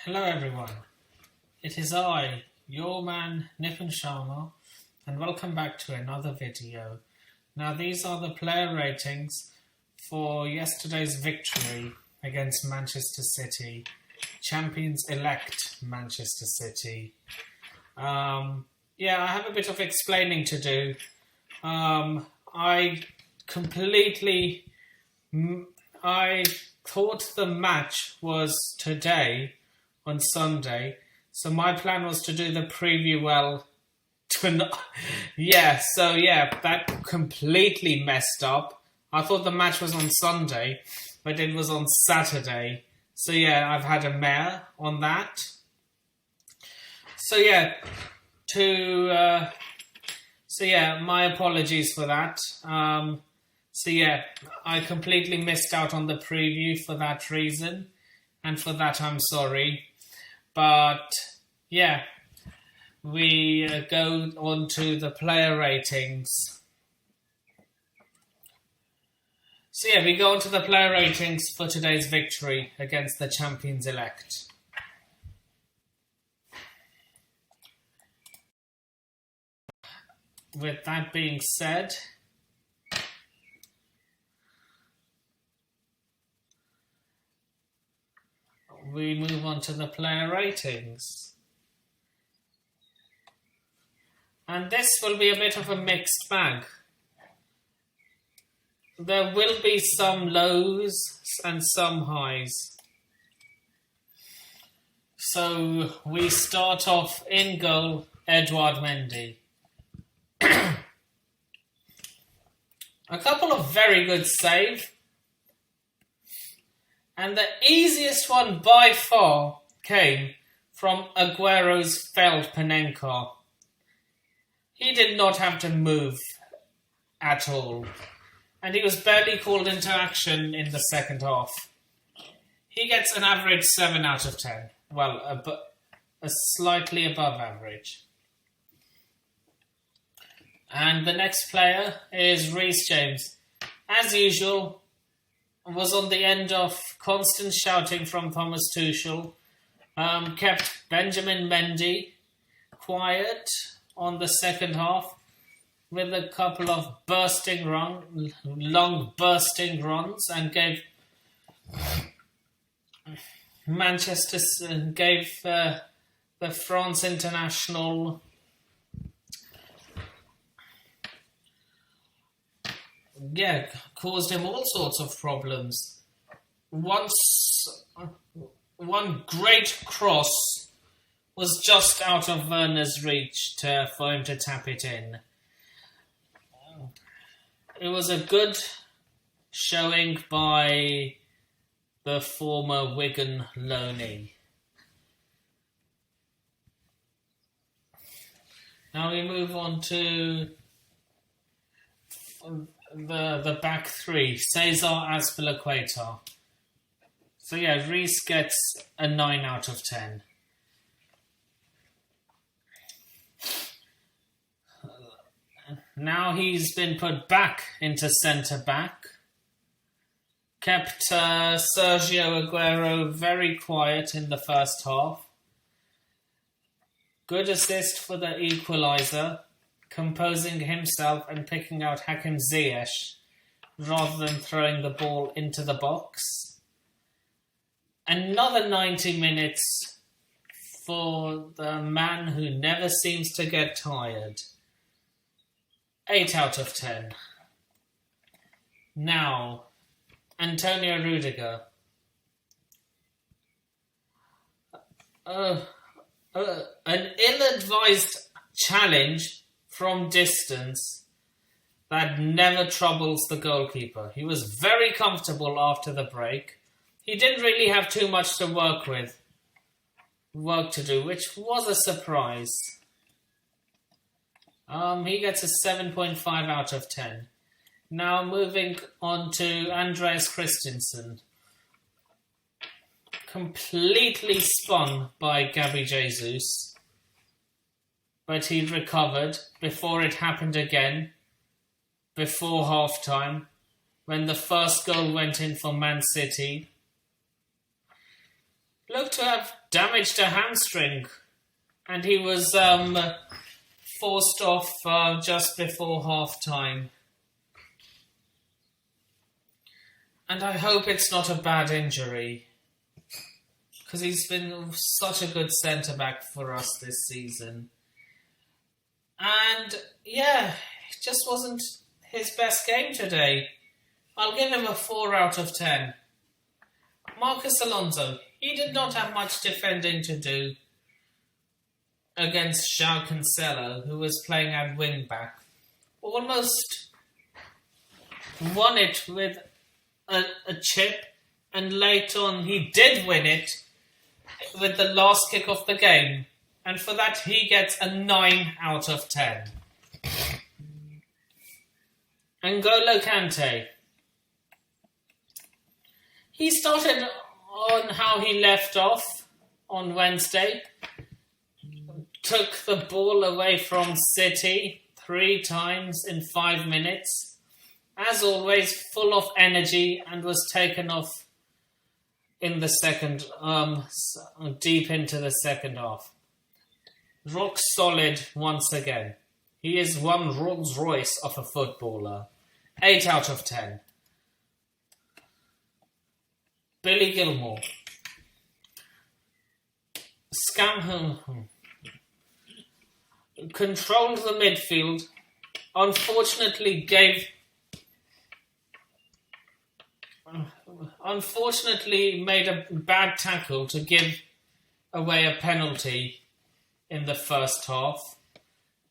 Hello everyone, it is I, your man Nipun Sharma, and welcome back to another video. Now these are the player ratings for yesterday's victory against Manchester City, champions-elect Manchester City. I have a bit of explaining to do. I thought the match was today, on Sunday, so my plan was to do the preview that completely messed up. I thought the match was on Sunday, but it was on Saturday. So yeah, I've had a mare on that. My apologies for that. I completely missed out on the preview for that reason, and for that I'm sorry. But yeah, we go on to the player ratings. We go on to the player ratings for today's victory against the champions-elect. With that being said, we move on to the player ratings. And this will be a bit of a mixed bag. There will be some lows and some highs. So we start off in goal, Edouard Mendy. A couple of very good saves. And the easiest one by far came from Aguero's failed Panenka. He did not have to move at all. And he was barely called into action in the second half. He gets an average 7 out of 10. Well, a slightly above average. And the next player is Rhys James. As usual, was on the end of constant shouting from Thomas Tuchel. Kept Benjamin Mendy quiet on the second half with a couple of long bursting runs, and gave the France international caused him all sorts of problems. One great cross was just out of Verna's reach for him to tap it in. It was a good showing by the former Wigan loanee. Now we move on to the back three, Cesar Azpilicueta. So yeah, Rhys gets a 9 out of 10. Now he's been put back into centre-back. Kept Sergio Aguero very quiet in the first half. Good assist for the equaliser, composing himself and picking out Hakkenziyish rather than throwing the ball into the box. Another 90 minutes for the man who never seems to get tired. 8 out of 10. Now, Antonio Rudiger. An ill-advised challenge from distance that never troubles the goalkeeper. He was very comfortable after the break. He didn't really have too much to work to do, which was a surprise. He gets a 7.5 out of 10. Now moving on to Andreas Christensen. Completely spun by Gabby Jesus. But he recovered before it happened again. Before half-time, when the first goal went in for Man City. looked to have damaged a hamstring, and he was forced off just before half-time. And I hope it's not a bad injury, because he's been such a good centre-back for us this season. And, yeah, it just wasn't his best game today. I'll give him a 4 out of 10. Marcus Alonso, he did not have much defending to do against João Cancelo, who was playing at wing-back. Almost won it with a chip, and late on he did win it with the last kick of the game. And for that, he gets a 9 out of 10. N'Golo Kante. He started on how he left off on Wednesday. Took the ball away from City 3 times in 5 minutes. As always, full of energy, and was taken off in the second, deep into the second half. Rock solid once again. He is one Rolls Royce of a footballer. 8 out of 10. Billy Gilmore. Controlled the midfield. Unfortunately made a bad tackle to give away a penalty in the first half.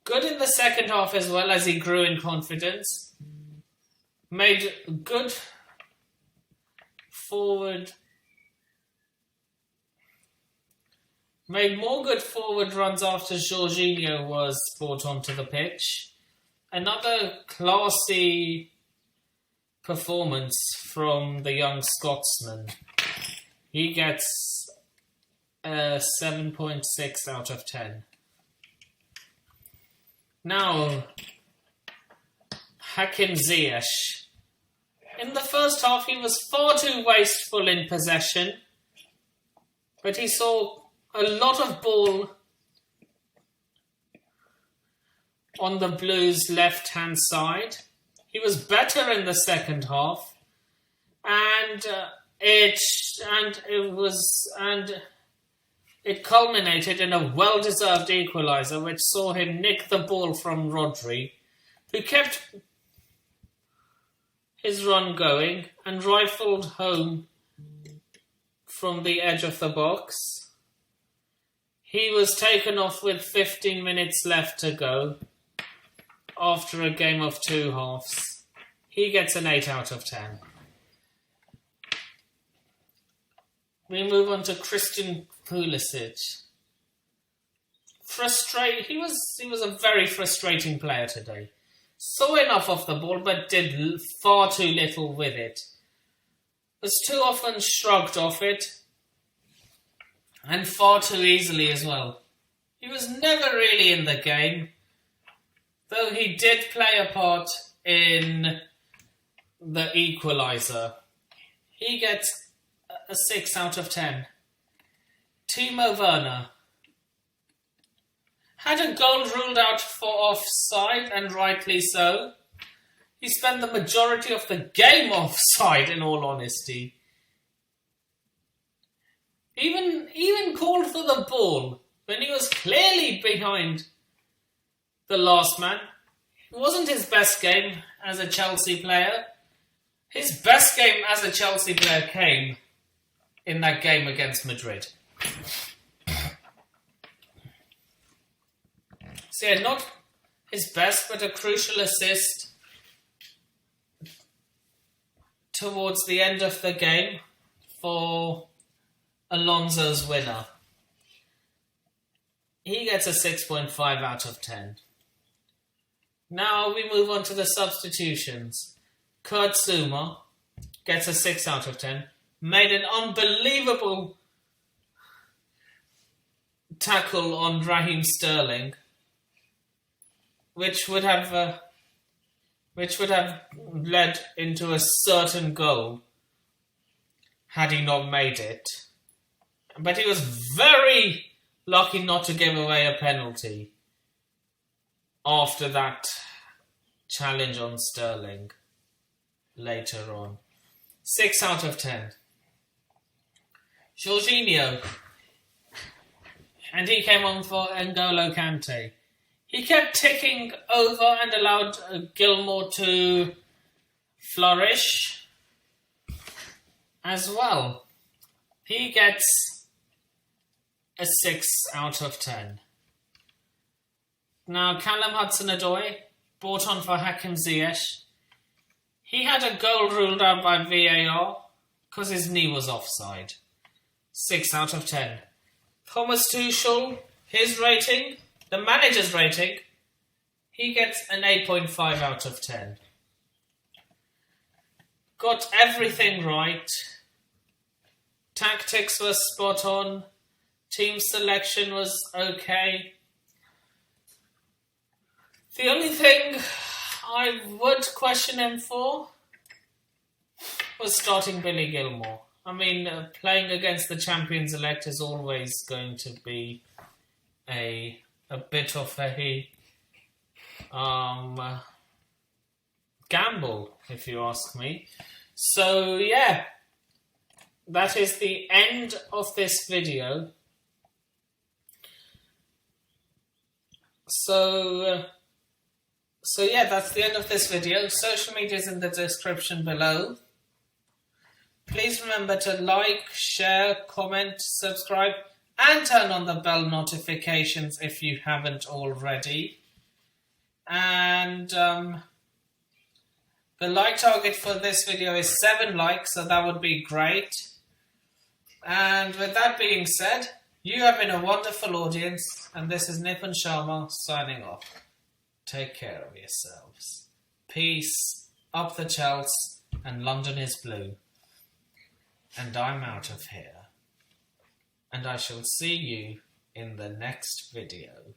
Good in the second half as well, as he grew in confidence. Made good forward... Made more good forward runs after Jorginho was brought onto the pitch. Another classy performance from the young Scotsman. He gets a 7.6 out of 10. Now, Hakkenziyish. In the first half, he was far too wasteful in possession, but he saw a lot of ball on the Blues' left-hand side. He was better in the second half, and it culminated in a well-deserved equaliser, which saw him nick the ball from Rodri, who kept his run going and rifled home from the edge of the box. He was taken off with 15 minutes left to go after a game of 2 halves. He gets an 8 out of 10. We move on to Christian Pulisic. He was a very frustrating player today. Saw enough of the ball, but did far too little with it. Was too often shrugged off it, and far too easily as well. He was never really in the game, though he did play a part in the equaliser. He gets a 6 out of 10. Timo Verna had a goal ruled out for offside, and rightly so. He spent the majority of the game offside, in all honesty. Even called for the ball when he was clearly behind the last man. It wasn't his best game as a Chelsea player. His best game as a Chelsea player came in that game against Madrid. So yeah, not his best, but a crucial assist towards the end of the game for Alonso's winner. He gets a 6.5 out of 10. Now we move on to the substitutions. Kurt Zouma gets a 6 out of 10. Made an unbelievable tackle on Raheem Sterling, which would have led into a certain goal had he not made it. But he was very lucky not to give away a penalty after that challenge on Sterling later on. 6 out of 10. Jorginho. And he came on for N'Golo Kante. He kept ticking over and allowed Gilmore to flourish as well. He gets a 6 out of 10. Now, Callum Hudson-Odoi, brought on for Hakkenziyish. He had a goal ruled out by VAR because his knee was offside. 6 out of 10. Thomas Tuchel, his rating, the manager's rating, he gets an 8.5 out of 10. Got everything right. Tactics was spot on. Team selection was okay. The only thing I would question him for was starting Billy Gilmore. I mean, playing against the champions-elect is always going to be a bit of a gamble, if you ask me. So, yeah, that is the end of this video. So yeah, that's the end of this video. Social media is in the description below. Please remember to like, share, comment, subscribe, and turn on the bell notifications if you haven't already. And the like target for this video is 7 likes, so that would be great. And with that being said, you have been a wonderful audience, and this is Nipun Sharma signing off. Take care of yourselves. Peace, up the Chelsea, and London is blue. And I'm out of here. And I shall see you in the next video.